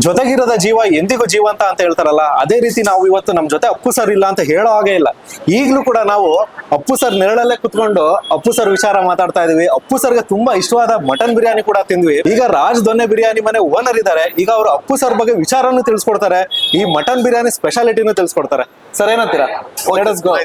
ಜೊತೆಗಿರದ ಜೀವ ಎಂದಿಗೂ ಜೀವಂತ ಅಂತ ಹೇಳ್ತಾರಲ್ಲ, ಅದೇ ರೀತಿ ನಾವು ಇವತ್ತು ನಮ್ ಜೊತೆ ಅಪ್ಪು ಸರ್ ಇಲ್ಲ ಅಂತ ಹೇಳೋ ಹಾಗೆ ಇಲ್ಲ. ಈಗ್ಲೂ ಕೂಡ ನಾವು ಅಪ್ಪು ಸರ್ ನೆರಳಲ್ಲೇ ಕುತ್ಕೊಂಡು ಅಪ್ಪು ಸರ್ ವಿಚಾರ ಮಾತಾಡ್ತಾ ಇದೀವಿ. ಅಪ್ಪು ಸರ್ಗೆ ತುಂಬಾ ಇಷ್ಟವಾದ ಮಟನ್ ಬಿರಿಯಾನಿ ಕೂಡ ತಿಂದ್ವಿ. ಈಗ ರಾಜ್ ದೊನ್ನೆ ಬಿರಿಯಾನಿ ಮನೆ ಓನರ್ ಇದ್ದಾರೆ. ಈಗ ಅವರು ಅಪ್ಪು ಸರ್ ಬಗ್ಗೆ ವಿಚಾರನೂ ತಿಳಿಸ್ಕೊಡ್ತಾರೆ, ಈ ಮಟನ್ ಬಿರಿಯಾನಿ ಸ್ಪೆಷಾಲಿಟಿನೂ ತಿಳಿಸ್ಕೊಡ್ತಾರೆ. ಸರ್ ಏನಂತೀರಾ? Let us go.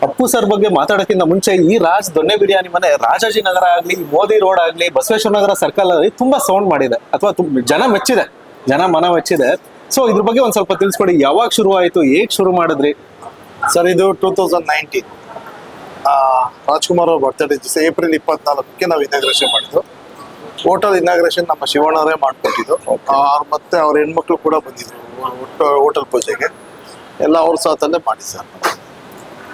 Appu sir ಬಗ್ಗೆ ಮಾತಾಡೋಕ್ಕಿಂತ ಮುಂಚೆ ಈ ರಾಜ್ ದೊನ್ನೆ ಬಿರಿಯಾನಿ ಮನೆ ರಾಜಾಜಿನಗರ ಆಗ್ಲಿ, ಮೋದಿ ರೋಡ್ ಆಗ್ಲಿ, ಬಸವೇಶ್ವರ ನಗರ ಸರ್ಕಲ್ ಅಲ್ಲಿ ತುಂಬಾ ಸೌಂಡ್ ಮಾಡಿದೆ, ಅಥವಾ ಜನ ಮೆಚ್ಚಿದೆ, ಜನ ಮನ ಮೆಚ್ಚಿದೆ. ಸೊ ಇದ್ರ ಬಗ್ಗೆ ಒಂದ್ ಸ್ವಲ್ಪ ತಿಳಿಸ್ಕೊಡಿ. ಯಾವಾಗ ಶುರು ಆಯ್ತು, ಹೇಗ್ ಶುರು ಮಾಡಿದ್ರಿ? ಸರ್ ಇದು 2019 ರಾಜ್ಕುಮಾರ್ ಅವ್ರ ಬರ್ತ್ಡೇ ದಿವಸ ಏಪ್ರಿಲ್ 24ಕ್ಕೆ ನಾವು ಇನಾಗ್ರೇಷನ್ ಮಾಡಿದ್ದು. ಹೋಟೆಲ್ ಇನಾಗ್ರೇಷನ್ ನಮ್ಮ ಶಿವಣ್ಣವರೇ ಮಾಡ್ಕೊಟ್ಟಿದ್ದು. ಮತ್ತೆ ಅವ್ರ ಹೆಣ್ಮಕ್ಳು ಕೂಡ ಬಂದಿದ್ರು ಹೋಟೆಲ್ ಪೂಜೆಗೆ, ಎಲ್ಲ ಅವ್ರ ಸಾಥಲ್ಲೇ ಮಾಡಿ ಸರ್.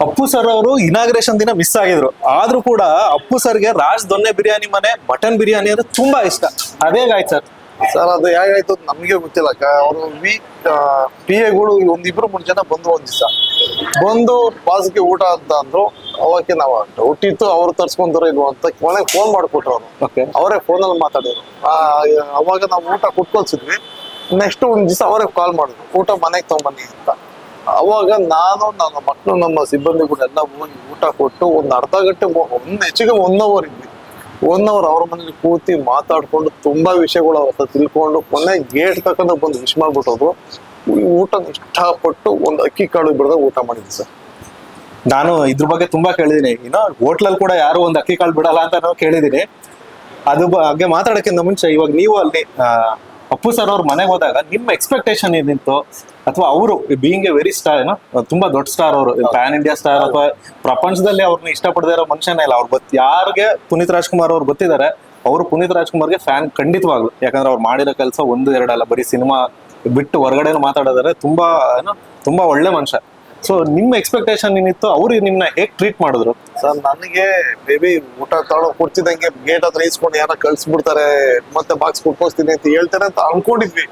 ಅಪ್ಪು ಸರ್ ಅವರು ಇನಾಗ್ರೇಷನ್ ದಿನ ಮಿಸ್ ಆಗಿದ್ರು, ಆದ್ರೂ ಕೂಡ ಅಪ್ಪು ಸರ್ಗೆ ರಾಜ್ ದೊನ್ನೆ ಬಿರಿಯಾನಿ ಮನೆ ಮಟನ್ ಬಿರಿಯಾನಿ ಅಂದ್ರೆ ತುಂಬಾ ಇಷ್ಟ. ಅದೇಗಾಯ್ತು ಸರ್? ಸರ್ ಅದು ಹೇಗಾಯ್ತು ನಮ್ಗೆ ಗೊತ್ತಿಲ್ಲ. ಅವರು ಪಿ ಎಗಳು ಒಂದಿಬ್ರು 3 ಜನ ಬಂದು ಒಂದ್ ದಿವಸ ಬಂದು ಬಾಸ್ಗೆ ಊಟ ಅಂತ ಅಂದ್ರು. ಅವಾಗೆ ನಾವು ಹುಟ್ಟಿತ್ತು ಅವ್ರು ತರ್ಸ್ಕೊಂತಾರ ಇಲ್ವ ಅಂತ ಮನೆಗೆ ಫೋನ್ ಮಾಡ್ಕೊಟ್ರು ಅವರು. ಅವರೇ ಫೋನಲ್ಲಿ ಮಾತಾಡಿದ್ರು. ಅವಾಗ ನಾವು ಊಟ ಕುಟ್ಕೊಳ್ಸಿದ್ವಿ. ನೆಕ್ಸ್ಟ್ ಒಂದ್ ದಿವಸ ಅವರೇ ಕಾಲ್ ಮಾಡಿದ್ರು, ಊಟ ಮನೆಗೆ ತಗೊಂಬನ್ನಿ ಅಂತ. ಅವಾಗ ನಾನು ನನ್ನ ಮಕ್ಕಳು ನಮ್ಮ ಸಿಬ್ಬಂದಿ ಕೂಡ ಎಲ್ಲ ಹೋಗಿ ಊಟ ಕೊಟ್ಟು ಒಂದು ಅರ್ಧ ಗಂಟೆ ಹೆಚ್ಚಿಗೆ 1 ಅವರ್ ಇದ್ವಿ. 1 ಅವರ್ ಅವ್ರ ಮನೇಲಿ ಕೂತಿ ಮಾತಾಡ್ಕೊಂಡು ತುಂಬಾ ವಿಷಯಗಳು ಅವ್ರ ತಿಳ್ಕೊಂಡು ಕೊನೆ ಗೇಟ್ ತಗೊಂಡು ಬಂದು ವಿಶ್ ಮಾಡ್ಬಿಟ್ಟೋದು. ಊಟ ಇಷ್ಟಪಟ್ಟು ಒಂದು ಅಕ್ಕಿ ಕಾಳು ಬಿಡದ ಊಟ ಮಾಡಿದ್ವಿ ಸರ್. ನಾನು ಇದ್ರ ಬಗ್ಗೆ ತುಂಬಾ ಕೇಳಿದೀನಿ. ಹೋಟ್ಲಲ್ಲಿ ಕೂಡ ಯಾರು ಒಂದು ಅಕ್ಕಿ ಕಾಳು ಬಿಡಲ್ಲ ಅಂತ ಕೇಳಿದೀನಿ. ಅದು ಬಗ್ಗೆ ಮಾತಾಡೋಕ್ಕಿಂತ ಮುಂಚೆ ಇವಾಗ ನೀವು ಅಲ್ಲಿ ಅಪ್ಪು ಸರ್ ಅವ್ರ ಮನೆಗೆ ಹೋದಾಗ ನಿಮ್ಮ ಎಕ್ಸ್ಪೆಕ್ಟೇಷನ್ ಏನಿತ್ತು? ಅಥವಾ ಅವರು ಬೀಯಿಂಗ್ ಎ ವೆರಿ ಸ್ಟಾರ್, ತುಂಬಾ ದೊಡ್ಡ ಸ್ಟಾರ್, ಅವರು ಪ್ಯಾನ್ ಇಂಡಿಯಾ ಸ್ಟಾರ್, ಅಥವಾ ಪ್ರಪಂಚದಲ್ಲಿ ಅವ್ರನ್ನ ಇಷ್ಟಪಡದೇ ಇರೋ ಮನುಷ್ಯನೇ ಇಲ್ಲ. ಅವ್ರು ಯಾರಿಗೆ ಪುನೀತ್ ರಾಜ್ಕುಮಾರ್ ಅವ್ರು ಗೊತ್ತಿದ್ದಾರೆ, ಅವರು ಪುನೀತ್ ರಾಜ್ಕುಮಾರ್ಗೆ ಫ್ಯಾನ್ ಖಂಡಿತವಾಗ್ಲು. ಯಾಕಂದ್ರೆ ಅವ್ರು ಮಾಡಿರೋ ಕೆಲಸ 1-2 ಅಲ್ಲ, ಬರೀ ಸಿನಿಮಾ ಬಿಟ್ಟು ಹೊರಗಡೆ ಮಾತಾಡೋದಾರೆ ತುಂಬಾ ಒಳ್ಳೆ ಮನುಷ್ಯ. ಸೊ ನಿಮ್ಮ ಎಕ್ಸ್ಪೆಕ್ಟೇಷನ್ ಏನಿತ್ತು? ಅವ್ರು ನಿಮ್ನ ಹೇಗ್ ಟ್ರೀಟ್ ಮಾಡಿದ್ರು? ಸರ್ ನನಗೆ ಬೇಬಿ ಊಟ ತಗೊಳ್ಳೋ ಕೊಡ್ತಿದ್ದಂಗೆ ಗೇಟ್ ಹತ್ರ ಇಸ್ಕೊಂಡು ಯಾರ ಕಳ್ಸ್ಬಿಡ್ತಾರೆ, ಮತ್ತೆ ಬಾಕ್ಸ್ ಕೊಟ್ಕೋಸ್ತೀನಿ ಅಂತ ಹೇಳ್ತಾರೆ ಅಂತ ಅನ್ಕೊಂಡಿದ್ವಿ.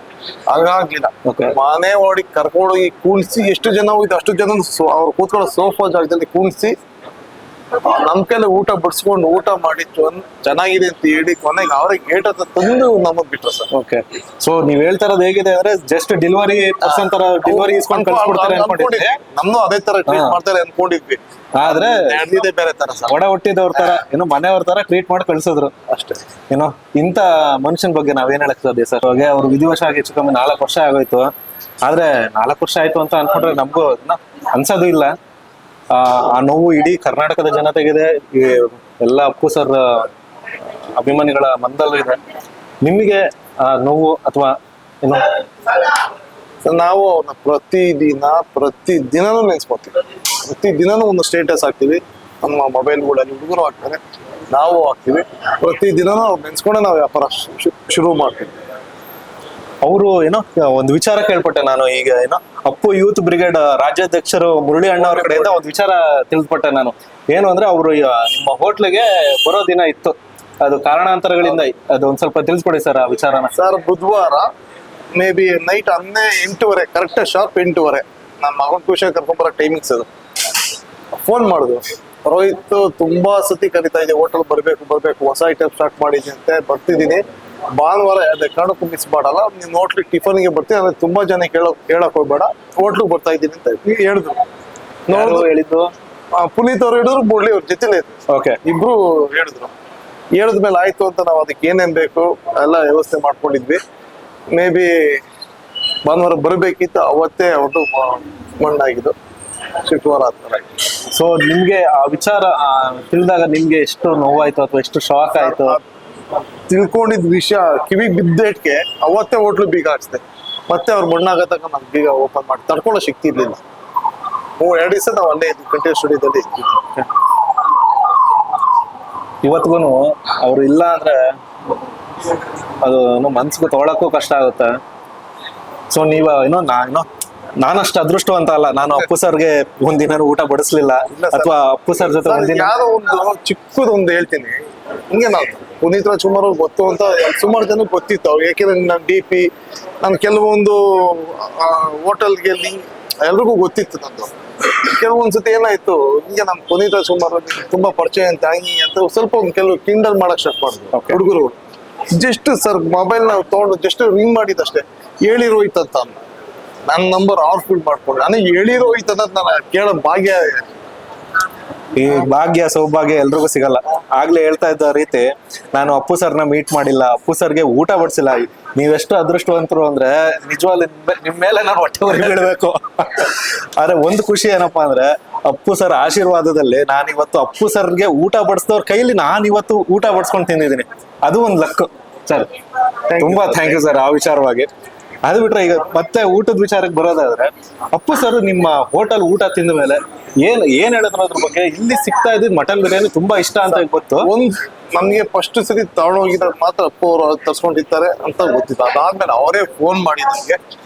ಹಾಗಾಗ್ಲಿಲ್ಲ. ಮನೆ ಓಡಿ ಕರ್ಕೊಂಡೋಗಿ ಕೂಲ್ಸಿ, ಎಷ್ಟು ಜನ ಹೋಗಿದ್ದು ಅಷ್ಟು ಜನ ಅವ್ರು ಕೂತ್ಕೊಳ್ಳೋ ಸೋಫಾ ಜಾಗದಲ್ಲಿ ಕೂಲ್ಸಿ ನಮ್ ಕೈಲಿ ಊಟ ಬಡಿಸ್ಕೊಂಡು ಊಟ ಮಾಡಿ ಚೆನ್ನಾಗಿದೆ ಅಂತ ಹೇಳಿ ಕೊನೆಗೆ ಅವರೇ ಗೇಟ್ ಹತ್ರ ತಂದು ನಮಗ್ ಬಿಟ್ರು ಸರ್. ಓಕೆ. ಸೊ ನೀವ್ ಹೇಳ್ತಾ ಇರೋದು ಹೇಗಿದೆ ಅಂದ್ರೆ ಜಸ್ಟ್ ಡೆಲಿವರಿ ಪರ್ಸನ್ ತರ ಡೆಲಿವರಿ ಇಸ್ಕೊಂಡು ಕಳ್ಸ್ಬಿಡ್ತಾರೆ ಅನ್ಕೊಂಡಿದ್ದೆ. ನಮ್ದು ಅದೇ ತರ ಟ್ರೀಟ್ ಮಾಡ್ತಾರೆ ಅನ್ಕೊಂಡಿದ್ವಿ. ಆದ್ರೆ ಬೇರೆ ತರ ಸರ್, ಒಡ ಹುಟ್ಟಿದವ್ರ ತರ ಮನೆಯವ್ರ ತರ ಟ್ರೀಟ್ ಮಾಡಿ ಕಳ್ಸಿದ್ರು ಅಷ್ಟೇ. ಇಂತ ಮನುಷ್ಯನ ಬಗ್ಗೆ ನಾವೇನ್ ಹೇಳಕ್ ಸಾಧ್ಯ ಸರ್? ಅವ್ರು ವಿಧಿವಶ ಆಗಿ ಹೆಚ್ಚು ಕಮ್ಮಿ 4 ವರ್ಷ ಆಗೋಯ್ತು. ಆದ್ರೆ 4 ವರ್ಷ ಆಯ್ತು ಅಂತ ಅನ್ಕೊಂಡ್ರೆ ನಮ್ಗೂ ಅನ್ಸೋದು ಇಲ್ಲ. ಆ ನೋವು ಇಡೀ ಕರ್ನಾಟಕದ ಜನತೆಗಿದೆ, ಎಲ್ಲ ಅಪ್ಪು ಸರ್ ಅಭಿಮಾನಿಗಳ ಮನದಲ್ಲೂ ಇದೆ. ನಿಮಗೆ ನೋವು ಅಥವಾ ಏನು? ನಾವು ಪ್ರತಿದಿನನೂ ನೆನ್ಸ್ಕೊತೀವಿ. ಪ್ರತಿದಿನನೂ ಒಂದು ಸ್ಟೇಟಸ್ ಹಾಕ್ತಿವಿ ನಮ್ಮ ಮೊಬೈಲ್ಗಳಲ್ಲಿ. ಹುಡುಗರು ಹಾಕ್ತಾರೆ, ನಾವು ಹಾಕ್ತಿವಿ. ಪ್ರತಿದಿನನೂ ಅವ್ರು ನೆನ್ಸ್ಕೊಂಡೆ ನಾವು ವ್ಯಾಪಾರ ಶುರು ಮಾಡ್ತೀವಿ. ಅವರು ಒಂದು ವಿಚಾರ ಕೇಳ್ಪಟ್ಟೆ ನಾನು. ಈಗ ಅಪ್ಪು ಯೂತ್ ಬ್ರಿಗೇಡ್ ರಾಜ್ಯಾಧ್ಯಕ್ಷರು ಮುರಳಿ ಅಣ್ಣ ಅವ್ರ ಕಡೆಯಿಂದ ಒಂದು ವಿಚಾರ ತಿಳಿದ್ಪಟ್ಟೆ ನಾನು. ಏನು ಅಂದ್ರೆ ಅವರು ನಿಮ್ಮ ಹೋಟ್ಲಿಗೆ ಬರೋ ದಿನ ಇತ್ತು, ಅದು ಕಾರಣಾಂತರಗಳಿಂದ. ಅದು ಒಂದ್ ಸ್ವಲ್ಪ ತಿಳಿಸ್ಕೊಡಿ ಸರ್ ಆ ವಿಚಾರನ. ಸರ್ ಬುಧವಾರ may be night 8:30 correct sharp 8:30 ನಮ್ಮ ಮಗನ ಖುಷಿಯಾಗಿ ಕರ್ಕೊಂಬರೋ ಟೈಮಿಂಗ್ಸ್ ಅದು. ಫೋನ್ ಮಾಡಿದ್ರು, ರೋಹಿತ್ ತುಂಬಾ ಸತಿ ಕರಿತಾ ಇದೆ, ಹೋಟೆಲ್ ಬರ್ಬೇಕು ಹೊಸ ಐಟಮ್ ಸ್ಟಾರ್ಟ್ ಮಾಡಿದ್ದೀನಿ ಅಂತ. ಬರ್ತಿದ್ದೀನಿ, ಭಾನುವಾರ ಅದೇ ಕಾರಣಕ್ಕೂ ಮಿಸ್ ಮಾಡಲ್ಲ, ನೀನ್ ಹೋಟ್ಲಿಗೆ ಟಿಫನ್ಗೆ ಬರ್ತೀನಿ, ಅಂದ್ರೆ ತುಂಬಾ ಜನ ಹೇಳಕ್ ಹೋಗ್ಬೇಡ, ಹೋಟ್ಲಿಗೆ ಬರ್ತಾ ಇದ್ದೀನಿ ಅಂತ ಹೇಳಿದ್ರು. ಹೇಳಿದ್ದು ಪುನೀತ್ ಅವ್ರು ಹೇಳಿದ್ರು, ಮುರಳಿ ಅವ್ರ ಜೊತೆಲೇ ಇಬ್ರು ಹೇಳಿದ್ರು. ಹೇಳಿದ್ಮೇಲೆ ಆಯ್ತು ಅಂತ ನಾವು ಅದಕ್ಕೆ ಏನೇನ್ ಬೇಕು ಎಲ್ಲ ವ್ಯವಸ್ಥೆ ಮಾಡ್ಕೊಂಡಿದ್ವಿ. ಮೇ ಬಿ ಭಾನುವಾರ ಬರ್ಬೇಕಿತ್ತು, ಅವತ್ತೇ ಅವ್ರದ್ದು ಮಣ್ಣಾಗಿದ್ದು, ಶುಕ್ರವಾರ ಆದ್ಮೇಲೆ. ಸೊ ನಿಮ್ಗೆ ಆ ವಿಚಾರ ತಿಳಿದಾಗ ನಿಮ್ಗೆ ಎಷ್ಟು ನೋವಾಯ್ತು ಅಥವಾ ಎಷ್ಟು ಶಾಕ್ ಆಯ್ತು? ತಿಳ್ಕೊಂಡಿದ್ ವಿಷಯ ಕಿವಿಗೆ ಬಿದ್ದೇಟ್ಗೆ ಅವತ್ತೇ ಹೋಟ್ಲು ಬೀಗ ಹಾಕ್ಸ್ದೆ. ಮತ್ತೆ ಅವ್ರ ಮಣ್ಣಾಗತಕ್ಕ ನಮ್ ಬೀಗ ಓಪನ್ ಮಾಡಿ ತಡ್ಕೊಳ್ಳೋ ಶಕ್ತಿ ಇರ್ಲಿಲ್ಲ. 2 ದಿವಸ ನಾವು ಅಲ್ಲೇ ಕಂಟೆಂಟ್ ಸ್ಟುಡಿಯೋದಲ್ಲಿ ಇದ್ದಿದ್ವಿ. ಇವತ್ತಿಗೂ ಅವ್ರು ಇಲ್ಲ ಅಂದ್ರೆ ಅದು ಮನ್ಸಿಗೆ ತಗೊಳಕ್ಕೂ ಕಷ್ಟ ಆಗುತ್ತೆ. ಸೊ ನೀವ ನಾನಷ್ಟು ಅದೃಷ್ಟವಂತ ಅಲ್ಲ, ನಾನು ಅಪ್ಪು ಸರ್ಗೆ ಒಂದಿನ ಊಟ ಬಡಿಸ್ಲಿಲ್ಲ, ಅಥವಾ ಅಪ್ಪು ಸರ್ ಜೊತೆ ಯಾರೋ ಒಂದು ಚಿಕ್ಕದೊಂದು ಹೇಳ್ತೀನಿ. ಹಿಂಗೆ ನಾವು ಪುನೀತ್ ರಾಜ್ಕುಮಾರ್ ಅವ್ರು ಗೊತ್ತು ಅಂತ ಸುಮಾರು ಜನಕ್ಕೆ ಗೊತ್ತಿತ್ತು ಅವ್ರು, ಯಾಕೆಂದ್ರೆ ನನ್ನ DP ನಾನು ಕೆಲವೊಂದು ಹೋಟೆಲ್ಗೆ ಎಲ್ರಿಗೂ ಗೊತ್ತಿತ್ತು ನಂದು. ಕೆಲವೊಂದ್ಸತಿ ಏನಾಯ್ತು, ಈಗ ನಮ್ ಪುನೀತ್ ರಾಜ್ಕುಮಾರ್ ತುಂಬಾ ಪರಿಚಯ ಅಂತ ಹಂಗಿ ಅಂತ ಸ್ವಲ್ಪ ಒಂದು ಕೆಲವು ಕಿಂಡಲ್ ಮಾಡಕ್ ಸ್ಟಾರ್ಟ್ ಮಾಡಿದ್ರು ಹುಡುಗರು. ಜಸ್ಟ್ ಸರ್ ಮೊಬೈಲ್ ನಾವು ತಗೊಂಡು ಜಸ್ಟ್ ರಿಂಗ್ ಮಾಡಿದಷ್ಟೇ, ಹೇಳಿರೋಯ್ತು ಅಂತ ಅಂದ. ನನ್ನ ನಂಬರ್ ಅವ್ರು ಫಿಲ್ ಮಾಡ್ಕೊಂಡು ನನಗೆ ಹೇಳಿರೋಯ್ತು ಅನ್ನೋದು ನಾನು ಕೇಳೋ ಭಾಗ್ಯ. ಈ ಭಾಗ್ಯ ಸೌಭಾಗ್ಯ ಎಲ್ರಿಗೂ ಸಿಗಲ್ಲ. ಆಗ್ಲೇ ಹೇಳ್ತಾ ಇದ್ದ ರೀತಿ, ನಾನು ಅಪ್ಪು ಸರ್ನ ಮೀಟ್ ಮಾಡಿಲ್ಲ, ಅಪ್ಪು ಸರ್ಗೆ ಊಟ ಬಡಿಸಿಲ್ಲ. ನೀವೆಷ್ಟು ಅದೃಷ್ಟವಂತರು ಅಂದ್ರೆ ನಿಜವಾಗ್ಲೂ ನಿಮ್ ಮೇಲೆ ನಾನು ಹೊಟ್ಟೆ ಹೊರಗೆ ಬೀಳ್ಬೇಕು. ಆದ್ರೆ ಒಂದು ಖುಷಿ ಏನಪ್ಪಾ ಅಂದ್ರೆ, ಅಪ್ಪು ಸರ್ ಆಶೀರ್ವಾದದಲ್ಲಿ ನಾನಿವತ್ತು ಅಪ್ಪು ಸರ್ಗೆ ಊಟ ಬಡಿಸಿದವ್ರ ಕೈಲಿ ನಾನಿವತ್ತು ಊಟ ಬಡಿಸ್ಕೊಂಡು ತಿಂದಿದ್ದೀನಿ. ಅದು ಒಂದು ಲಕ್ ಸರ್. ತುಂಬಾ ಥ್ಯಾಂಕ್ ಯು ಸರ್ ಆ ವಿಚಾರವಾಗಿ. ಅದು ಬಿಟ್ರೆ ಈಗ ಮತ್ತೆ ಊಟದ ವಿಚಾರಕ್ಕೆ ಬರೋದಾದ್ರೆ, ಅಪ್ಪು ಸರ್ ನಿಮ್ಮ ಹೋಟೆಲ್ ಊಟ ತಿಂದ ಮೇಲೆ ಏನ್ ಹೇಳಿದ್ರು ಅದ್ರ ಬಗ್ಗೆ? ಇಲ್ಲಿ ಸಿಗ್ತಾ ಇದ್ದಿದ್ ಮಟನ್ ಬಿರಿಯಾನಿ ತುಂಬಾ ಇಷ್ಟ ಅಂತ ಗೊತ್ತು. ನಮ್ಗೆ ಫಸ್ಟ್ ಸರಿ ತಗೊಂಡೋಗಿದ್ರೆ ಮಾತ್ರ ಅಪ್ಪು ಅವರು ತರ್ಸ್ಕೊಂಡಿರ್ತಾರೆ ಅಂತ ಗೊತ್ತಿತ್ತು. ಅದಾದ್ಮೇಲೆ ಅವರೇ ಫೋನ್ ಮಾಡಿದಂಗೆ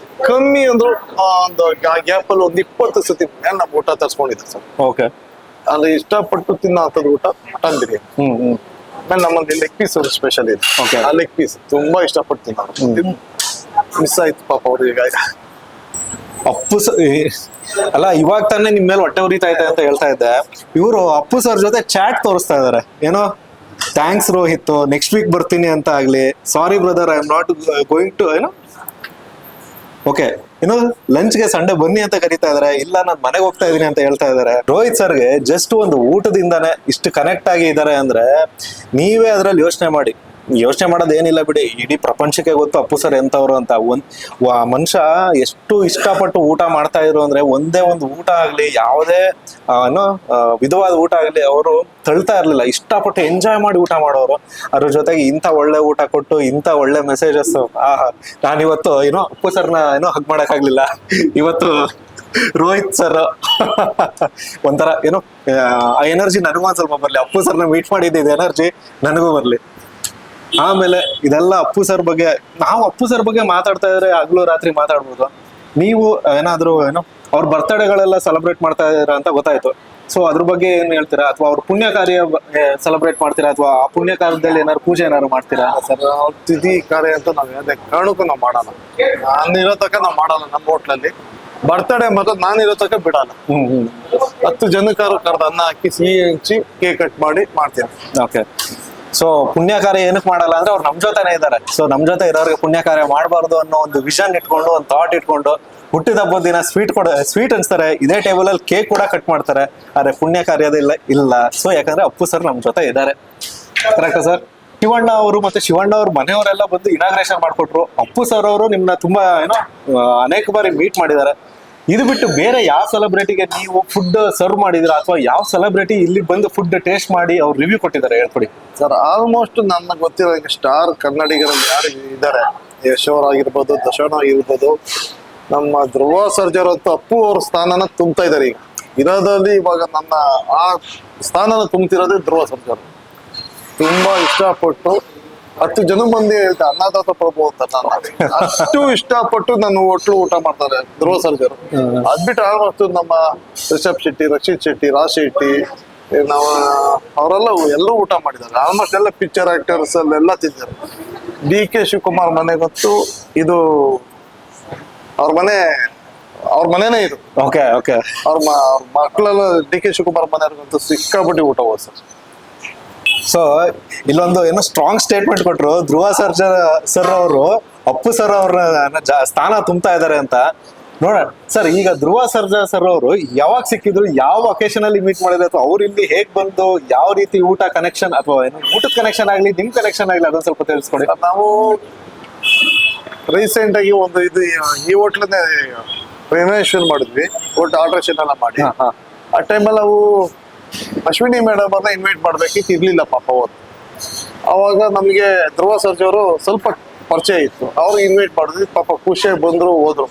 ಕಮ್ಮಿ ಅಂದ್ರು ಒಂದು ಗ್ಯಾಪ್ ಅಲ್ಲಿ ಒಂದು 20 ಸತಿ ಮೇಲೆ ನಾವು ಊಟ ತರ್ಸ್ಕೊಂಡಿದ್ದೆ ಸರ್. ಓಕೆ. ಅಲ್ಲಿ ಇಷ್ಟಪಟ್ಟು ತಿನ್ನೋಂಥದ್ದು ಊಟ ಮಟನ್ ಬಿರಿಯಾನಿ. ಆಮೇಲೆ ನಮ್ಮಲ್ಲಿ ಲೆಗ್ ಪೀಸ್ ಸ್ಪೆಷಲ್ ಇದೆ. ಆ ಲೆಗ್ ಪೀಸ್ ತುಂಬಾ ಇಷ್ಟಪಟ್ಟು ತಿನ್ನೋರು. ಮಿಸ್ ಆಯ್ತು ಪಾಪ ಅವ್ರಿಗೆ. ಅಪ್ಪು ಸರ್ ಅಲ್ಲ, ಇವಾಗ ತಾನೇ ನಿಮ್ ಮೇಲೆ ಹೊಟ್ಟೆ ಉರಿತಾ ಇದೆ ಅಂತ ಹೇಳ್ತಾ ಇದ್ದೆ. ಇವರು ಅಪ್ಪು ಸರ್ ಜೊತೆ ಚಾಟ್ ತೋರಿಸ್ತಾ ಇದಾರೆ. ಏನೋ ಥ್ಯಾಂಕ್ಸ್ ರೋಹಿತ್, ನೆಕ್ಸ್ಟ್ ವೀಕ್ ಬರ್ತೀನಿ ಅಂತ ಆಗ್ಲಿ, sorry brother I am not going to ಏನೋ ಓಕೆ ಏನೋ ಲಂಚ್ಗೆ ಸಂಡೇ ಬನ್ನಿ ಅಂತ ಕರೀತಾ ಇದಾರೆ. ಇಲ್ಲ ನಾನು ಮನೆಗೆ ಹೋಗ್ತಾ ಇದೀನಿ ಅಂತ ಹೇಳ್ತಾ ಇದಾರೆ. ರೋಹಿತ್ ಸರ್ಗೆ ಜಸ್ಟ್ ಒಂದು ಊಟದಿಂದಾನೆ ಇಷ್ಟು ಕನೆಕ್ಟ್ ಆಗಿ ಇದಾರೆ ಅಂದ್ರೆ ನೀವೇ ಅದ್ರಲ್ಲಿ ಯೋಚನೆ ಮಾಡಿ. ಯೋಚನೆ ಮಾಡೋದು ಏನಿಲ್ಲ ಬಿಡಿ, ಇಡೀ ಪ್ರಪಂಚಕ್ಕೆ ಗೊತ್ತು ಅಪ್ಪು ಸರ್ ಎಂತವ್ರು ಅಂತ. ಮನುಷ್ಯ ಎಷ್ಟು ಇಷ್ಟಪಟ್ಟು ಊಟ ಮಾಡ್ತಾ ಇದ್ರು ಅಂದ್ರೆ, ಒಂದೇ ಒಂದು ಊಟ ಆಗ್ಲಿ, ಯಾವುದೇ ವಿಧವಾದ ಊಟ ಆಗ್ಲಿ ಅವರು ತಳ್ತಾ ಇರ್ಲಿಲ್ಲ. ಇಷ್ಟಪಟ್ಟು ಎಂಜಾಯ್ ಮಾಡಿ ಊಟ ಮಾಡೋರು. ಅದ್ರ ಜೊತೆಗೆ ಇಂಥ ಒಳ್ಳೆ ಊಟ ಕೊಟ್ಟು ಇಂಥ ಒಳ್ಳೆ ಮೆಸೇಜಸ್. ನಾನಿವತ್ತು ಅಪ್ಪು ಸರ್ನ ಹಗ್ ಮಾಡಕ್ ಆಗ್ಲಿಲ್ಲ. ಇವತ್ತು ರೋಹಿತ್ ಸರ್ ಒಂಥರ ಆ ಎನರ್ಜಿ ನನಗೂ ಒಂದ್ ಸ್ವಲ್ಪ ಬರ್ಲಿ. ಅಪ್ಪು ಸರ್ನ ಮೀಟ್ ಮಾಡಿದ್ದ ಎನರ್ಜಿ ನನಗೂ ಬರ್ಲಿ. ಆಮೇಲೆ ಇದೆಲ್ಲ ಅಪ್ಪು ಸರ್ ಬಗ್ಗೆ, ನಾವು ಅಪ್ಪು ಸರ್ ಬಗ್ಗೆ ಮಾತಾಡ್ತಾ ಇದ್ರೆ ಹಗಲು ರಾತ್ರಿ ಮಾತಾಡ್ಬೋದು. ನೀವು ಏನಾದ್ರು ಅವ್ರ ಬರ್ತಡೇಗಳೆಲ್ಲ ಸೆಲೆಬ್ರೇಟ್ ಮಾಡ್ತಾ ಇದ್ದೀರಾ ಅಂತ ಗೊತ್ತಾಯ್ತು. ಸೊ ಅದ್ರ ಬಗ್ಗೆ ಏನ್ ಹೇಳ್ತೀರಾ? ಅಥವಾ ಅವ್ರ ಪುಣ್ಯ ಕಾರ್ಯ ಸೆಲೆಬ್ರೇಟ್ ಮಾಡ್ತೀರಾ? ಅಥವಾ ಆ ಪುಣ್ಯ ಕಾರ್ಯದಲ್ಲಿ ಏನಾದ್ರು ಪೂಜೆ ಏನಾದ್ರು ಮಾಡ್ತೀರಾ? ಸರ್ ತಿಥಿ ಕಾರ್ಯ ಅಂತ ನಾವ್ ಯಾವುದೇ ಕಾರಣಕ್ಕೂ ನಾವು ಮಾಡಲ್ಲ. ನಾನಿರೋ ತನಕ ನಾವು ಮಾಡಲ್ಲ. ನಮ್ಮ ಹೋಟ್ಲಲ್ಲಿ ಬರ್ತಡೇ ಮಾತ್ರ ನಾನಿರೋ ತನಕ ಬಿಡಲ್ಲ. 10 ಜನಕ್ಕಾರು ಕರೆದು ಅನ್ನ ಹಾಕಿ ಸಿಹಿ ಹಂಚಿ ಕೇಕ್ ಕಟ್ ಮಾಡಿ ಮಾಡ್ತೀನಿ. ಓಕೆ. ಸೊ ಪುಣ್ಯ ಕಾರ್ಯ ಏನಕ್ಕೆ ಮಾಡಲ್ಲ ಅಂದ್ರೆ ಅವ್ರು ನಮ್ ಜೊತೆನೇ ಇದ್ದಾರೆ. ಸೊ ನಮ್ ಜೊತೆ ಇರೋರಿಗೆ ಪುಣ್ಯ ಕಾರ್ಯ ಮಾಡಬಾರ್ದು ಅನ್ನೋ ಒಂದು ವಿಷನ್ ಇಟ್ಕೊಂಡು, ಒಂದು ಥಾಟ್ ಇಟ್ಕೊಂಡು ಹುಟ್ಟಿದ ಹಬ್ಬದ ದಿನ ಸ್ವೀಟ್ ಅನ್ಸ್ತಾರೆ. ಇದೇ ಟೇಬಲ್ ಅಲ್ಲಿ ಕೇಕ್ ಕೂಡ ಕಟ್ ಮಾಡ್ತಾರೆ. ಆದ್ರೆ ಪುಣ್ಯ ಕಾರ್ಯದ ಇಲ್ಲ. ಸೊ ಯಾಕಂದ್ರೆ ಅಪ್ಪು ಸರ್ ನಮ್ ಜೊತೆ ಇದ್ದಾರೆ. ಕರೆಕ್ಟಾ ಸರ್? ಶಿವಣ್ಣ ಅವರು ಮತ್ತೆ ಶಿವಣ್ಣ ಅವ್ರ ಮನೆಯವರೆಲ್ಲ ಬಂದು ಇನಾಗ್ರೇಷನ್ ಮಾಡ್ಕೊಟ್ರು. ಅಪ್ಪು ಸರ್ ಅವರು ನಿಮ್ನ ತುಂಬಾ ಅನೇಕ ಬಾರಿ ಮೀಟ್ ಮಾಡಿದ್ದಾರೆ. ಇದು ಬಿಟ್ಟು ಬೇರೆ ಯಾವ ಸೆಲೆಬ್ರಿಟಿಗೆ ನೀವು ಫುಡ್ ಸರ್ವ್ ಮಾಡಿದಿರಾ? ಅಥವಾ ಯಾವ ಸೆಲೆಬ್ರಿಟಿ ಇಲ್ಲಿ ಬಂದು ಫುಡ್ ಟೇಸ್ಟ್ ಮಾಡಿ ಅವ್ರು ರಿವ್ಯೂ ಕೊಟ್ಟಿದ್ದಾರೆ ಹೇಳ್ಕೊಡಿ ಸರ್. ಆಲ್ಮೋಸ್ಟ್ ನನ್ನ ಗೊತ್ತಿರೋ ಸ್ಟಾರ್ ಕನ್ನಡಿಗರಲ್ಲಿ ಯಾರು ಇದ್ದಾರೆ, ಯಶ್ ಆಗಿರ್ಬೋದು, ದರ್ಶನ್ ಆಗಿರ್ಬೋದು, ನಮ್ಮ ಧ್ರುವ ಸರ್ಜರ್ ಅಂತೂ ಅಪ್ಪು ಅವ್ರ ಸ್ಥಾನನ ತುಂಬ್ತಾ ಇದ್ದಾರೆ. ಈಗ ಇರೋದ್ರಲ್ಲಿ ಇವಾಗ ನನ್ನ ಆ ಸ್ಥಾನನ ತುಂಬ್ತಿರೋದೇ ಧ್ರುವ ಸರ್ಜರ್. ತುಂಬಾ ಇಷ್ಟಪಟ್ಟು 10 ಜನ ಮಂದಿ ಅನ್ನದಾತ ಪ್ರಭು ಅಂತ ನನ್ನ ಅಷ್ಟು ಇಷ್ಟಪಟ್ಟು ನನ್ನ ಹೋಟ್ಲು ಊಟ ಮಾಡ್ತಾರೆ ಧ್ರುವ ಸರ್ಜರ್. ಅದ್ಬಿಟ್ಟು ಆಲ್ಮೋಸ್ಟ್ ನಮ್ಮ ರಿಷಬ್ ಶೆಟ್ಟಿ, ರಕ್ಷಿತ್ ಶೆಟ್ಟಿ, ರಾಜ್ ಶೆಟ್ಟಿ, ನಾವು ಅವರೆಲ್ಲ ಎಲ್ಲರೂ ಊಟ ಮಾಡಿದ್ದಾರೆ. ಆಲ್ಮೋಸ್ಟ್ ಎಲ್ಲ ಪಿಕ್ಚರ್ ಆಕ್ಟರ್ಸ್ ಅಲ್ಲೆಲ್ಲ ತಿಂತಾರೆ. DK ಶಿವಕುಮಾರ್ ಮನೆಗಂತೂ ಇದು ಅವ್ರ ಮನೆನೇ ಇದು. Okay okay. ಅವ್ರ ಮಕ್ಕಳೆಲ್ಲ DK ಶಿವಕುಮಾರ್ ಮನೆಯವ್ರಿಗಂತೂ ಸಿಕ್ಕಾಪಟ್ಟಿ ಊಟ ಹೋಗೋದು ಸರ್. ಸೊ ಇಲ್ಲೊಂದು ಸ್ಟ್ರಾಂಗ್ ಸ್ಟೇಟ್ಮೆಂಟ್ ಕೊಟ್ರು ಧ್ರುವ ಸರ್ ಅವರು ಅಪ್ಪು ಸರ್ ಅವ್ರ ಸ್ಥಾನ ತುಂಬ್ತಾ ಇದಾರೆ ಅಂತ. ನೋಡೋಣ ಸರ್, ಈಗ ಧ್ರುವ ಸರ್ ಅವರು ಯಾವಾಗ ಸಿಕ್ಕಿದ್ರು, ಯಾವ ಅಕೇಶನ್ ಅಲ್ಲಿ ಮೀಟ್ ಮಾಡಿದ್ರೆ, ಅಥವಾ ಅವ್ರು ಇಲ್ಲಿ ಹೇಗ್ ಬಂದು ಯಾವ ರೀತಿ ಊಟ ಕನೆಕ್ಷನ್, ಅಥವಾ ಊಟದ ಕನೆಕ್ಷನ್ ಆಗ್ಲಿ, ನಿಮ್ ಕನೆಕ್ಷನ್ ಆಗ್ಲಿ, ಅದೊಂದು ಸ್ವಲ್ಪ ತಿಳಿಸ್ಕೊಡಿ. ನಾವು ರೀಸೆಂಟ್ ಆಗಿ ಒಂದು ಈ ಹೋಟ್ಲನ್ನೇ ರಿನೋವೇಷನ್ ಮಾಡಿದ್ವಿ. ಹೋಟೆಲ್ ಆಲ್ಟ್ರೇಷನ್ ಎಲ್ಲ ಮಾಡಿ ಆ ಟೈಮಲ್ಲಿ ನಾವು ಅಶ್ವಿನಿ ಮೇಡಮ್ ಅವ್ರನ್ನ ಇನ್ವೈಟ್ ಮಾಡ್ಬೇಕಿತ್ತು, ಇರ್ಲಿಲ್ಲ ಪಾಪ ಅವರು. ಅವಾಗ ನಮಗೆ ಧ್ರುವ ಸರ್ಜಾ ಅವರು ಸ್ವಲ್ಪ ಪರಿಚಯ ಇತ್ತು, ಅವ್ರಿಗೆ ಇನ್ವೈಟ್ ಮಾಡಿದ್ವಿ. ಪಾಪ ಖುಷಿಯಾಗಿ ಬಂದ್ರು, ಹೋದ್ರು.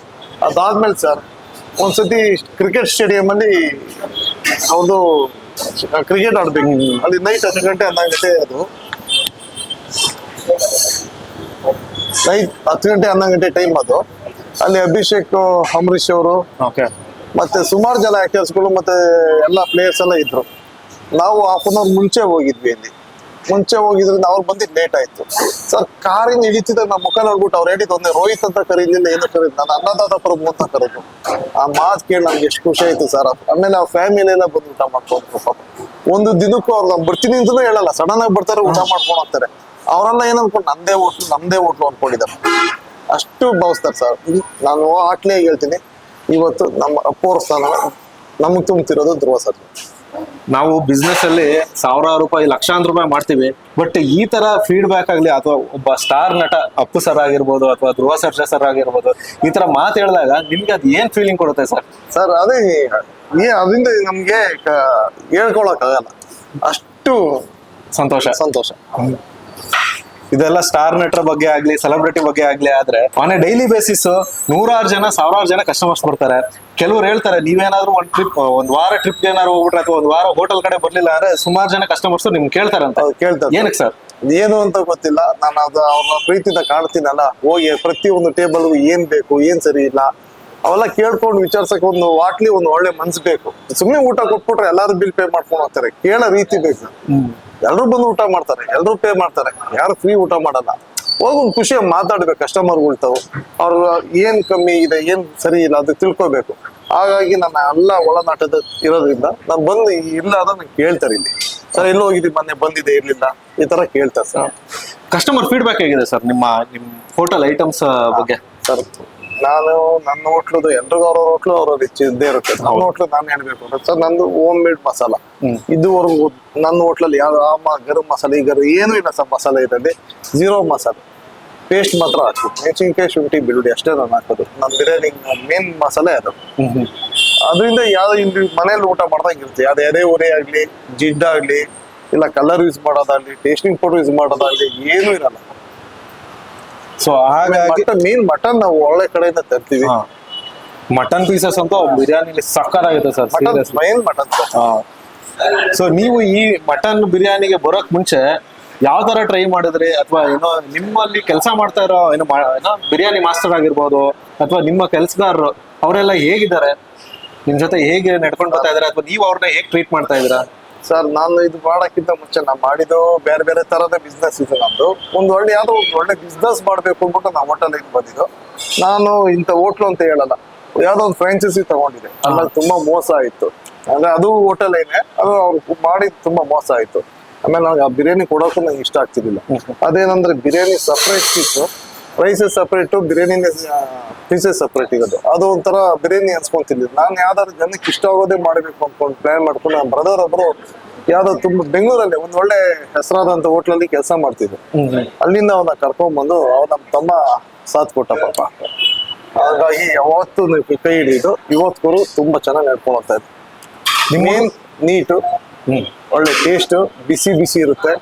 ಅದಾದ್ಮೇಲೆ ಸರ್ ಒಂದ್ಸತಿ ಕ್ರಿಕೆಟ್ ಸ್ಟೇಡಿಯಂ ಅಲ್ಲಿ ಅವ್ರದ್ದು ಕ್ರಿಕೆಟ್ ಆಡ್ಬೇಕು. ಅಲ್ಲಿ ನೈಟ್ 10 ಗಂಟೆ 11 ಗಂಟೆ, ಅದು ನೈಟ್ 10 ಗಂಟೆ 11 ಗಂಟೆ ಟೈಮ್ ಅದು. ಅಲ್ಲಿ ಅಭಿಷೇಕ್, ಅಂಬರೀಶ್ ಅವರು, ಮತ್ತೆ ಸುಮಾರು ಜನ ಆಕ್ಟರ್ಸ್ಗಳು ಮತ್ತೆ ಎಲ್ಲ ಪ್ಲೇಯರ್ಸ್ ಎಲ್ಲ ಇದ್ರು. ನಾವು 1/2 hour ಮುಂಚೆ ಹೋಗಿದ್ವಿ ಅಲ್ಲಿ. ಮುಂಚೆ ಹೋಗಿದ್ರಿಂದ ಅವ್ರು ಬಂದಿದ್ದು ಲೇಟ್ ಆಯ್ತು ಸರ್. ಕಾರಿಂದ ಇಳಿತಿದ್ದಾಗ ನಮ್ಮ ಮುಖ ನೋಡ್ಬಿಟ್ಟು ಅವ್ರು ಹೇಳಿದ್ದು ಒಂದೇ ರೋಹಿತ್ ಅಂತ ಕರೀಲಿಲ್ಲ, ಏನು ಕರೀಲಿಲ್ಲ, ನಾನು ಅನ್ನದಾತ ಪ್ರಭು ಅಂತ ಕರೆದು. ಆ ಮಾತು ಕೇಳಿ ನಮ್ಗೆ ಎಷ್ಟು ಖುಷಿ ಆಯ್ತು ಸರ್. ಆಮೇಲೆ ಆ ಫ್ಯಾಮಿಲಿ ಎಲ್ಲ ಬಂದು ಊಟ ಮಾಡ್ಕೊಂಡು ಪಾಪ ಒಂದು ದಿನಕ್ಕೂ ಅವ್ರು ನಾನು ಬರ್ತೀನಿ ಅಂತಲೂ ಹೇಳಲ್ಲ, ಸಡನ್ ಆಗಿ ಬರ್ತಾರೆ, ಊಟ ಮಾಡ್ಕೊಂಡು ಹೋಗ್ತಾರೆ. ಅವರೆಲ್ಲ ಏನ್ ಅನ್ಕೊಂಡು ನಮ್ದೇ ಹೋಟ್ಲು ಅನ್ಕೊಂಡಿದ್ದಾರೆ, ಅಷ್ಟು ಭಾವಿಸ್ತಾರೆ ಸರ್. ನಾನು ಆಟ್ಲೇ ಹೇಳ್ತೀನಿ, ಇವತ್ತು ನಮ್ಮ ಅಪ್ಪೋರ್ ಸ್ಥಾನ ನಮ್ಗೆ ತುಂಬ್ತಿರೋದು ಧ್ರುವ ಸರ್. ನಾವು ಬಿಸ್ನೆಸ್ ಅಲ್ಲಿ ಸಾವಿರಾರು ರೂಪಾಯಿ ಲಕ್ಷಾಂತರ ರೂಪಾಯಿ ಮಾಡ್ತೀವಿ, ಬಟ್ ಈ ತರ ಫೀಡ್ಬ್ಯಾಕ್ ಆಗ್ಲಿ ಅಥವಾ ಒಬ್ಬ ಸ್ಟಾರ್ ನಟ ಅಪ್ಪು ಸರ್ ಆಗಿರ್ಬೋದು ಅಥವಾ ಧ್ರುವ ಸರ್ಜಾ ಸರ್ ಆಗಿರ್ಬೋದು ಈ ತರ ಮಾತು ಹೇಳಿದಾಗ ನಿಮ್ಗೆ ಅದ್ ಏನ್ ಫೀಲಿಂಗ್ ಕೊಡುತ್ತೆ ಸರ್? ಸರ್ ಅದೇ ಅದರಿಂದ ನಮ್ಗೆ ಹೇಳ್ಕೊಳಕ್ ಆಗಲ್ಲ, ಅಷ್ಟು ಸಂತೋಷ. ಇದೆಲ್ಲ ಸ್ಟಾರ್ ನಟರ ಬಗ್ಗೆ ಆಗ್ಲಿ ಸೆಲೆಬ್ರಿಟಿ ಬಗ್ಗೆ ಆಗ್ಲಿ ಆದ್ರೆ ಆನ್ ಎ ಡೈಲಿ ಬೇಸಿಸ್ ನೂರಾರು ಜನ ಸಾವಿರಾರು ಜನ ಕಸ್ಟಮರ್ಸ್ ಬರ್ತಾರೆ. ಕೆಲವ್ರು ಹೇಳ್ತಾರೆ ನೀವೇನಾದ್ರೂ ಒಂದ್ ವಾರ ಟ್ರಿಪ್ ಏನಾದ್ರು ಹೋಗ್ಬಿಟ್ರೆ ಅಥವಾ ಒಂದ್ ವಾರ ಹೋಟೆಲ್ ಕಡೆ ಬರ್ಲಿಲ್ಲ ಅಂದ್ರೆ ಸುಮಾರು ಜನ ಕಸ್ಟಮರ್ಸ್ ನಿಮ್ಗೆ ಕೇಳ್ತಾರಂತ. ಕೇಳ್ತಾರೆ ಏನಕ್ಕೆ ಸರ್? ಏನು ಅಂತ ಗೊತ್ತಿಲ್ಲ, ನಾನು ಅದು ಅವ್ರನ್ನ ಪ್ರೀತಿಯಿಂದ ಕಾಣ್ತೀನಲ್ಲ, ಹೋಗಿ ಪ್ರತಿಯೊಂದು ಟೇಬಲ್ ಏನ್ ಬೇಕು ಏನ್ ಸರಿ ಇಲ್ಲ ಅವೆಲ್ಲ ಕೇಳ್ಕೊಂಡು ವಿಚಾರ್ಸಕ್ ಒಂದು ವಾಟ್ಲಿ ಒಂದು ಒಳ್ಳೆ ಮನ್ಸ್ ಬೇಕು. ಸುಮ್ನೆ ಊಟ ಕೊಟ್ಬಿಟ್ರೆ ಎಲ್ಲಾರು ಬಿಲ್ ಪೇ ಮಾಡ್ಕೊಂಡು ಹೋಗ್ತಾರೆ, ಕೇಳೋ ರೀತಿ ಬೇಕು. ಎಲ್ರು ಬಂದು ಊಟ ಮಾಡ್ತಾರೆ, ಎಲ್ರು ಪೇ ಮಾಡ್ತಾರೆ, ಯಾರು ಫ್ರೀ ಊಟ ಮಾಡಲ್ಲ. ಹೋಗಿ ಒಂದು ಖುಷಿಯಾಗಿ ಮಾತಾಡ್ಬೇಕು ಕಸ್ಟಮರ್ಗಳ್ತಾವು, ಅವ್ರ ಏನ್ ಕಮ್ಮಿ ಇದೆ ಏನ್ ಸರಿ ಇಲ್ಲ ಅದು ತಿಳ್ಕೊಬೇಕು. ಹಾಗಾಗಿ ನನ್ನ ಎಲ್ಲ ಒಳನಾಟದ ಇರೋದ್ರಿಂದ ನಾನು ಬಂದು ಇಲ್ಲ ಅದ ನಂಗೆ ಕೇಳ್ತಾರೆ ಇಲ್ಲಿ ಸರ್ ಎಲ್ಲೋ ಹೋಗಿದ್ದೀವಿ ಮೊನ್ನೆ ಬಂದಿದೆ ಇರ್ಲಿಲ್ಲ ಈ ತರ ಕೇಳ್ತಾರೆ ಸರ್. ಕಸ್ಟಮರ್ ಫೀಡ್ಬ್ಯಾಕ್ ಹೇಗಿದೆ ಸರ್ ನಿಮ್ ಹೋಟೆಲ್ ಐಟಮ್ಸ್ ಬಗ್ಗೆ? ಸರ್ ನಾನು ನನ್ನ ಹೋಟ್ಲದು ಎಲ್ರಿಗೂ ಅವ್ರ ಹೋಟ್ಲು ಅವ್ರ ರಿಚ್ ಇದ್ದೇ ಇರುತ್ತೆ. ನನ್ನ ಹೋಟ್ಲು ನಾನು ಹೇಳ್ಬೇಕು ಸರ್, ನಂದು ಹೋಮ್ ಮೇಡ್ ಮಸಾಲ ಇದುವರೆಗೂ ನನ್ನ ಹೋಟ್ಲಲ್ಲಿ ಯಾವ ಗರಂ ಮಸಾಲೆ ಈ ಏನೂ ಇಲ್ಲ ಸರ್. ಮಸಾಲೆ ಇರೋದೇ 0 ಮಸಾಲೆ, ಪೇಸ್ಟ್ ಮಾತ್ರ ಹಾಕಿ ಮೆಣಸಿನ್ಕಾಯಿ ಶುಂಠಿ ಬೆಳ್ಳುಳ್ಳಿ ಅಷ್ಟೇ ನಾನು ಹಾಕೋದು. ನನ್ನ ಬಿರಿಯಾನಿ ಮೇನ್ ಮಸಾಲೆ ಅದು. ಅದರಿಂದ ಯಾವ್ದು ಇಲ್ಲಿ ಮನೇಲಿ ಊಟ ಮಾಡ್ದಂಗಿರುತ್ತೆ, ಯಾವ್ದು ಎದೆ ಉರಿ ಆಗ್ಲಿ ಜಿಡ್ಡಾಗ್ಲಿ ಇಲ್ಲ ಕಲರ್ ಯೂಸ್ ಮಾಡೋದಾಗ್ಲಿ ಟೇಸ್ಟಿಂಗ್ ಪೌಡರ್ ಯೂಸ್ ಮಾಡೋದಾಗ್ಲಿ ಏನೂ ಇರಲ್ಲ. ಸೊ ಹಾಗಾಗಿ ಮೇನ್ ಮಟನ್ ನಾವು ಒಳ್ಳೆ ಕಡೆಯಿಂದ ತರ್ತೀವಿ. ಮಟನ್ ಪೀಸಸ್ ಅಂತೂ ಬಿರಿಯಾನಿ ಸಕ್ಕತ್ತಾಗುತ್ತೆ ಸರ್. Main mutton. ಸೊ ನೀವು ಈ ಮಟನ್ ಬಿರಿಯಾನಿಗೆ ಬರೋಕ್ ಮುಂಚೆ ಯಾವ ತರ ಟ್ರೈ ಮಾಡಿದ್ರಿ, ಅಥವಾ ಏನೋ ನಿಮ್ಮಲ್ಲಿ ಕೆಲಸ ಮಾಡ್ತಾ ಇರೋ ಏನೋ ಬಿರಿಯಾನಿ ಮಾಸ್ಟರ್ ಆಗಿರ್ಬೋದು ಅಥವಾ ನಿಮ್ಮ ಕೆಲಸಗಾರರು ಅವರೆಲ್ಲ ಹೇಗಿದ್ದಾರೆ, ನಿಮ್ ಜೊತೆ ಹೇಗೆ ನಡ್ಕೊಂಡು ಬರ್ತಾ ಇದಾರೆ, ಅಥವಾ ನೀವು ಅವ್ರನ್ನ ಹೇಗೆ ಟ್ರೀಟ್ ಮಾಡ್ತಾ ಇದ್ದೀರಾ? ಸರ್ ನಾನು ಇದು ಮಾಡೋಕ್ಕಿಂತ ಮುಂಚೆ ನಾ ಮಾಡಿದ್ದು ಬೇರೆ ಬೇರೆ ತರದ ಬಿಸ್ನೆಸ್ ಇದೆ ನಮ್ದು. ಒಂದು ಒಳ್ಳೆ ಬಿಸ್ನೆಸ್ ಮಾಡ್ಬೇಕು ಅಂದ್ಬಿಟ್ಟು ನಾವು ಹೋಟೆಲ್ ಬಂದಿದ್ದು. ನಾನು ಇಂಥ ಹೋಟ್ಲು ಅಂತ ಹೇಳಲ್ಲ, ಯಾವ್ದೋ ಒಂದು ಫ್ರಾಂಚೈಸಿ ತಗೊಂಡಿದೆ, ಆಮೇಲೆ ತುಂಬಾ ಮೋಸ ಆಯ್ತು. ಅಂದ್ರೆ ಅದು ಹೋಟೆಲ್ ಏನೇ ಅದು ಅವ್ರು ಮಾಡಿದ್ ತುಂಬಾ ಮೋಸ ಆಯ್ತು. ಆಮೇಲೆ ನನಗೆ ಆ ಬಿರಿಯಾನಿ ಕೊಡೋಕ್ಕೂ ನಂಗೆ ಇಷ್ಟ ಆಗ್ತಿರ್ಲಿಲ್ಲ. ಅದೇನಂದ್ರೆ ಬಿರಿಯಾನಿ ಸಪ್ರೇಟ್ ಇತ್ತು, rices separate, biryani pieces separate ಇರೋದು. ಅದು ಒಂಥರ ಬಿರಿಯಾನಿ ಅನ್ಸ್ಕೊಂತಿರ್ಲಿಲ್ಲ. ನಾನು ಯಾವ್ದಾದ್ರು ಜನಕ್ಕೆ ಇಷ್ಟ ಆಗೋದೇ ಮಾಡಬೇಕು ಅನ್ಕೊಂಡು ಪ್ಲಾನ್ ಮಾಡ್ಕೊಂಡು ನಮ್ಮ ಬ್ರದರ್ ಒಬ್ರು ಯಾವ್ದೋ ತುಂಬಾ ಬೆಂಗಳೂರಲ್ಲಿ ಒಂದು ಒಳ್ಳೆ ಹೆಸರಾದಂತ ಹೋಟ್ಲಲ್ಲಿ ಕೆಲಸ ಮಾಡ್ತಿದ್ರು. ಅಲ್ಲಿಂದ ಅವನ್ನ ಕರ್ಕೊಂಡ್ಬಂದು ಅವ್ರು ನಮ್ಮ ತಮ್ಮ ಸಾಥ್ ಕೊಟ್ಟ ಪಾಪ. ಹಾಗಾಗಿ ಯಾವತ್ತು ಕೈ ಹಿಡಿದು ಇವತ್ತು ತುಂಬಾ ಚೆನ್ನಾಗಿ ನಡ್ಕೊಂಡು ಹೋಗ್ತಾ ಇದ್ರು. ನಿಮ್ಗೇನ್ ನೀಟು, ಒಳ್ಳೆ ಟೇಸ್ಟ್, ಬಿಸಿ ಬಿಸಿ ಇರುತ್ತೆ.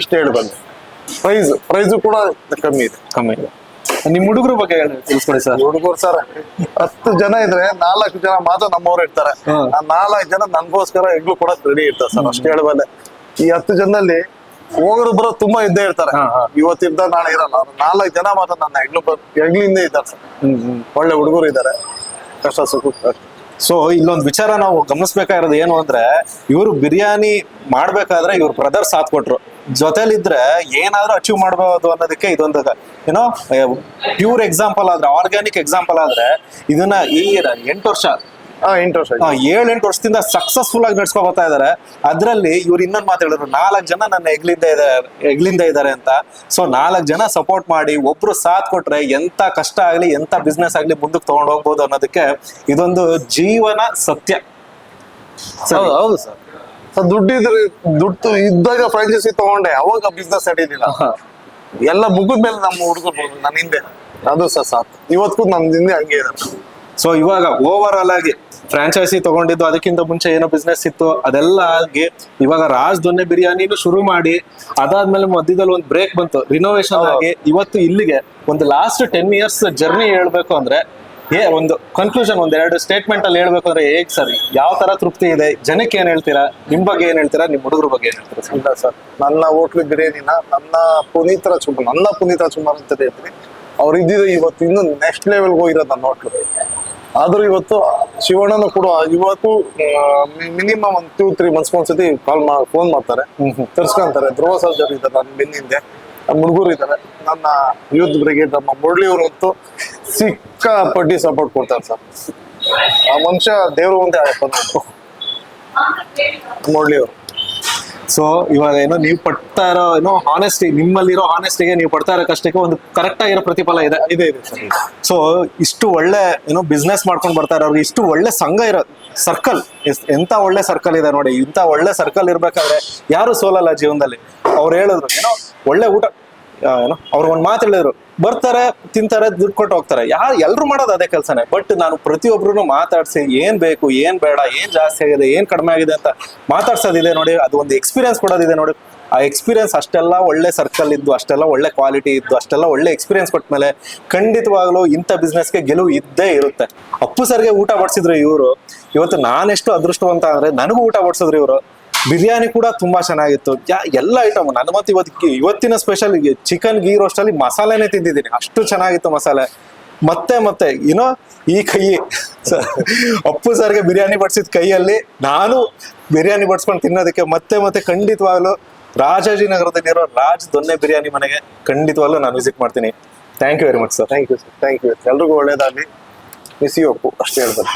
ಇಷ್ಟ ಹೇಳಿ ಬಂದೆ. ಪ್ರೈಸು ಕೂಡ ಕಮ್ಮಿ ಇದೆ. ನಿಮ್ ಹುಡುಗರ ಬಗ್ಗೆ ತಿಳಿಸ್ಕೊಡಿ ಸರ್. ಹುಡುಗರು ಸರ್ 10 ಜನ ಇದ್ರೆ 4 ಜನ ಮಾತ್ರ ನಮ್ಮವ್ರು ಇರ್ತಾರೆ. ಆ 4 ಜನ ನನ್ಗೋಸ್ಕರ ಎಗ್ಲು ಕೊಡಕ್ ರೆಡಿ ಇರ್ತಾರೆ ಸರ್. ಅಷ್ಟು ಹೇಳಬಲ್ಲೆ. ಈ 10 ಜನದಲ್ಲಿ ಹೋಗೋರು ಬರೋ ತುಂಬಾ ಇದ್ದೇ ಇರ್ತಾರೆ. ಇವತ್ತಿದ್ದ ನಾಳೆ ಇರಲ್ಲ. 4 ಜನ ಮಾತ್ರ ನನ್ನ ಎಗ್ಲಿಂದ ಇದ್ದಾರೆ ಸರ್. ಒಳ್ಳೆ ಹುಡುಗರು ಇದ್ದಾರೆ, ಕಷ್ಟ ಸುಖ. ಸೊ ಇಲ್ಲೊಂದು ವಿಚಾರ ನಾವು ಗಮನಿಸ್ಬೇಕಾಗಿರೋದು ಏನು ಅಂದ್ರೆ, ಇವರು ಬಿರಿಯಾನಿ ಮಾಡ್ಬೇಕಾದ್ರೆ ಇವ್ರ ಬ್ರದರ್ ಸಾಥ್ ಕೊಟ್ರು. ಜೊತೆಲಿದ್ರೆ ಏನಾದ್ರೂ ಅಚೀವ್ ಮಾಡಬಹುದು ಅನ್ನೋದಕ್ಕೆ ಇದೊಂದು ಏನೋ ಪ್ಯೂರ್ ಎಕ್ಸಾಂಪಲ್ ಆದ್ರೆ, ಆರ್ಗ್ಯಾನಿಕ್ ಎಕ್ಸಾಂಪಲ್ ಆದ್ರೆ ಇದನ್ನ ಈ 8 ವರ್ಷ 7-8 ವರ್ಷದಿಂದ ಸಕ್ಸಸ್ಫುಲ್ ಆಗಿ ನಡ್ಸ್ಕೊ ಬರ್ತಾ ಇದಾರೆ. ಅದ್ರಲ್ಲಿ ಇವ್ರು ಇನ್ನೊಂದು ಮಾತು ಹೇಳಿದ್ರು, 4 ಜನ ನನ್ನ ಎಗ್ಲಿಂದ ಇದಾರೆ ಅಂತ. ಸೊ 4 ಜನ ಸಪೋರ್ಟ್ ಮಾಡಿ ಒಬ್ರು ಸಾಥ್ ಕೊಟ್ರೆ ಎಂತ ಕಷ್ಟ ಆಗ್ಲಿ ಎಂತ ಬಿಸ್ನೆಸ್ ಆಗ್ಲಿ ಮುಂದಕ್ಕೆ ತಗೊಂಡು ಹೋಗ್ಬೋದು ಅನ್ನೋದಕ್ಕೆ ಇದೊಂದು ಜೀವನ ಸತ್ಯ. ಹೌದು ಸರ್. ದುಡ್ಡು ಇದ್ದಾಗ ಫ್ರಾಂಚೈಸಿ ತಗೊಂಡೆ, ಅವಾಗ ಬಿಸ್ನೆಸ್ ನಡೀಲಿಲ್ಲ. ಎಲ್ಲ ಮುಗಿದ ಮೇಲೆ ನಮ್ಮ ಹುಡುಗರು ನನ್ನ ಹಿಂದೆ, ಅದು ಸರ್ ಸಾಕು. ಇವತ್ತಿಗೂ ನನ್ನ ಹಿಂದೆ ಹಂಗೆ ಇದೆ. ಸೊ ಇವಾಗ ಓವರ್ ಆಲ್ ಆಗಿ ಫ್ರಾಂಚೈಸಿ ತಗೊಂಡಿದ್ದು, ಅದಕ್ಕಿಂತ ಮುಂಚೆ ಏನೋ ಬಿಸ್ನೆಸ್ ಇತ್ತು, ಅದೆಲ್ಲ ಆಗಿ ಇವಾಗ ರಾಜ್ ದೊನ್ನೆ ಬಿರಿಯಾನಿನೂ ಶುರು ಮಾಡಿ ಅದಾದ್ಮೇಲೆ ಮಧ್ಯದಲ್ಲಿ ಒಂದು ಬ್ರೇಕ್ ಬಂತು, ರಿನೋವೇಷನ್ ಆಗಿ ಇವತ್ತು ಇಲ್ಲಿಗೆ ಒಂದು ಲಾಸ್ಟ್ 10 years ಜರ್ನಿ ಹೇಳ್ಬೇಕು ಅಂದ್ರೆ ಒಂದು ಕನ್ಕ್ಲೂಷನ್, 1-2 ಸ್ಟೇಟ್ಮೆಂಟ್ ಅಲ್ಲಿ ಹೇಳ್ಬೇಕು ಅಂದ್ರೆ ಹೇಗ್ ಸರ್, ಯಾವ ತರ ತೃಪ್ತಿ ಇದೆ? ಜನಕ್ಕೆ ಏನ್ ಹೇಳ್ತೀರಾ? ನಿಮ್ ಬಗ್ಗೆ ಏನ್ ಹೇಳ್ತೀರಾ? ನಿಮ್ ಹುಡುಗರ ಬಗ್ಗೆ ಏನ್ ಹೇಳ್ತೀರಾ? ಇಲ್ಲ ಸರ್, ನನ್ನ ಹೋಟ್ಲು ಬಿರಿಯಾನಿನ ನನ್ನ ಪುನೀತ್ ರಾಜ್ಕುಮಾರ್ ಅಂತ ಹೇಳ್ತೀನಿ. ಅವ್ರು ಇದ್ದಿದ್ದು ಇವತ್ತು ಇನ್ನು ನೆಕ್ಸ್ಟ್ ಲೆವೆಲ್ಗೆ ಹೋಗಿರೋದು ನನ್ನ ಹೋಟ್ಲು. ಆದ್ರೂ ಇವತ್ತು ಶಿವಣ್ಣನು ಕೂಡ ಇವತ್ತು ಮಿನಿಮಮ್ ಒಂದು 2-3 ಮಂತ್ಸ್ ಒಂದ್ಸತಿ ಫೋನ್ ಮಾಡ್ತಾರೆ, ತರ್ಸ್ಕೊಂತಾರೆ. ಧ್ರುವ ಸರ್ಜರಿ ಇದ್ದಾರೆ ನನ್ನ ಬೆನ್ನಿಂದೆ, ನಮ್ಮ ಹುಡುಗರು ಇದ್ದಾರೆ, ನನ್ನ ಯೂತ್ ಬ್ರಿಗೇಡ್ ನಮ್ಮ ಮುರಳಿಯವರು ಅಂತೂ ಸಿಕ್ಕಾಪಟ್ಟಿ ಸಪೋರ್ಟ್ ಕೊಡ್ತಾರೆ ಸರ್. ಆ ಮನುಷ್ಯ ದೇವ್ರು ಅಂತ ಮುರಳಿಯವರು. ಸೊ ಇವಾಗ ಏನೋ ನೀವು ಪಡ್ತಾ ಇರೋ ಏನೋ ಹಾನೆಸ್ಟಿ, ನಿಮ್ಮಲ್ಲಿರೋ ಹಾನೆಸ್ಟಿಗೆ ನೀವು ಪಡ್ತಾ ಇರೋ ಕಷ್ಟಕ್ಕೆ ಒಂದು ಕರೆಕ್ಟ್ ಆಗಿರೋ ಪ್ರತಿಫಲ ಇದೆ. ಇದೆ ಸರ್. ಸೊ ಇಷ್ಟು ಒಳ್ಳೆ ಏನೋ ಬಿಸ್ನೆಸ್ ಮಾಡ್ಕೊಂಡು ಬರ್ತಾ ಇರೋರಿಗೆ ಇಷ್ಟು ಒಳ್ಳೆ ಸಂಘ ಇರೋ ಸರ್ಕಲ್, ಎಂತ ಒಳ್ಳೆ ಸರ್ಕಲ್ ಇದೆ ನೋಡಿ. ಇಂಥ ಒಳ್ಳೆ ಸರ್ಕಲ್ ಇರ್ಬೇಕಾದ್ರೆ ಯಾರು ಸೋಲಲ್ಲ ಜೀವನದಲ್ಲಿ. ಅವ್ರು ಹೇಳಿದ್ರು ಏನೋ ಒಳ್ಳೆ ಊಟ, ಏನೋ ಅವ್ರು ಒಂದು ಮಾತು ಹೇಳಿದ್ರು, ಬರ್ತಾರೆ ತಿಂತಾರೆ ದುಡ್ಡು ಕೊಟ್ಟು ಹೋಗ್ತಾರೆ. ಎಲ್ರು ಮಾಡೋದು ಅದೇ ಕೆಲಸನೇ. ಬಟ್ ನಾನು ಪ್ರತಿಯೊಬ್ರು ಮಾತಾಡ್ಸಿ ಏನ್ ಬೇಕು ಏನ್ ಬೇಡ, ಏನ್ ಜಾಸ್ತಿ ಆಗಿದೆ ಏನ್ ಕಡಿಮೆ ಆಗಿದೆ ಅಂತ ಮಾತಾಡ್ಸೋದಿದೆ ನೋಡಿ. ಅದು ಒಂದು ಎಕ್ಸ್ಪೀರಿಯನ್ಸ್ ಕೊಡೋದಿದೆ ನೋಡಿ. ಆ ಎಕ್ಸ್ಪೀರಿಯನ್ಸ್ ಅಷ್ಟೆಲ್ಲ ಒಳ್ಳೆ ಸರ್ಕಲ್ ಇದ್ದು, ಅಷ್ಟೆಲ್ಲ ಒಳ್ಳೆ ಕ್ವಾಲಿಟಿ ಇದ್ದು, ಅಷ್ಟೆಲ್ಲ ಒಳ್ಳೆ ಎಕ್ಸ್ಪೀರಿಯನ್ಸ್ ಕೊಟ್ಮೇಲೆ ಖಂಡಿತವಾಗ್ಲೂ ಇಂಥ ಬಿಸ್ನೆಸ್ಗೆ ಗೆಲುವು ಇದ್ದೇ ಇರುತ್ತೆ. ಅಪ್ಪು ಸರ್ಗೆ ಊಟ ಬಡಿಸಿದ್ರು ಇವರು. ಇವತ್ತು ನಾನೆಷ್ಟು ಅದೃಷ್ಟವಂತ ಅಂದ್ರೆ ನನಗೂ ಊಟ ಬಡಿಸಿದ್ರು ಇವರು. ಬಿರಿಯಾನಿ ಕೂಡ ತುಂಬಾ ಚೆನ್ನಾಗಿತ್ತು. ಎಲ್ಲ ಐಟಮ್ ನನಗಂತೂ ಇವತ್ತಿನ ಸ್ಪೆಷಲ್ ಚಿಕನ್ ಗೀ ರೋಸ್ಟ್ ಅಲ್ಲಿ ಮಸಾಲೆನೇ ತಿಂದಿದ್ದೀನಿ, ಅಷ್ಟು ಚೆನ್ನಾಗಿತ್ತು ಮಸಾಲೆ. ಮತ್ತೆ ಏನೋ ಈ ಕೈ ಅಪ್ಪು ಸರ್ಗೆ ಬಿರಿಯಾನಿ ಬಡಿಸಿದ ಕೈಯಲ್ಲಿ ನಾನು ಬಿರಿಯಾನಿ ಬಡಿಸ್ಕೊಂಡು ತಿನ್ನೋದಕ್ಕೆ ಮತ್ತೆ ಖಂಡಿತವಾಗ್ಲೂ ರಾಜಾಜಿನಗರದಲ್ಲಿರೋ ರಾಜ್ ದೊನ್ನೆ ಬಿರಿಯಾನಿ ಮನೆಗೆ ಖಂಡಿತವಾಗ್ಲೂ ನಾನು ವಿಸಿಟ್ ಮಾಡ್ತೀನಿ. Thank you very much sir. Thank you sir, thank you. ಎಲ್ರಿಗೂ ಒಳ್ಳೇದಾಗಲಿ. ಮಿಸ್ ಯು ಅಪ್ಪು, ಅಷ್ಟೇ ಹೇಳ್ತಾರೆ.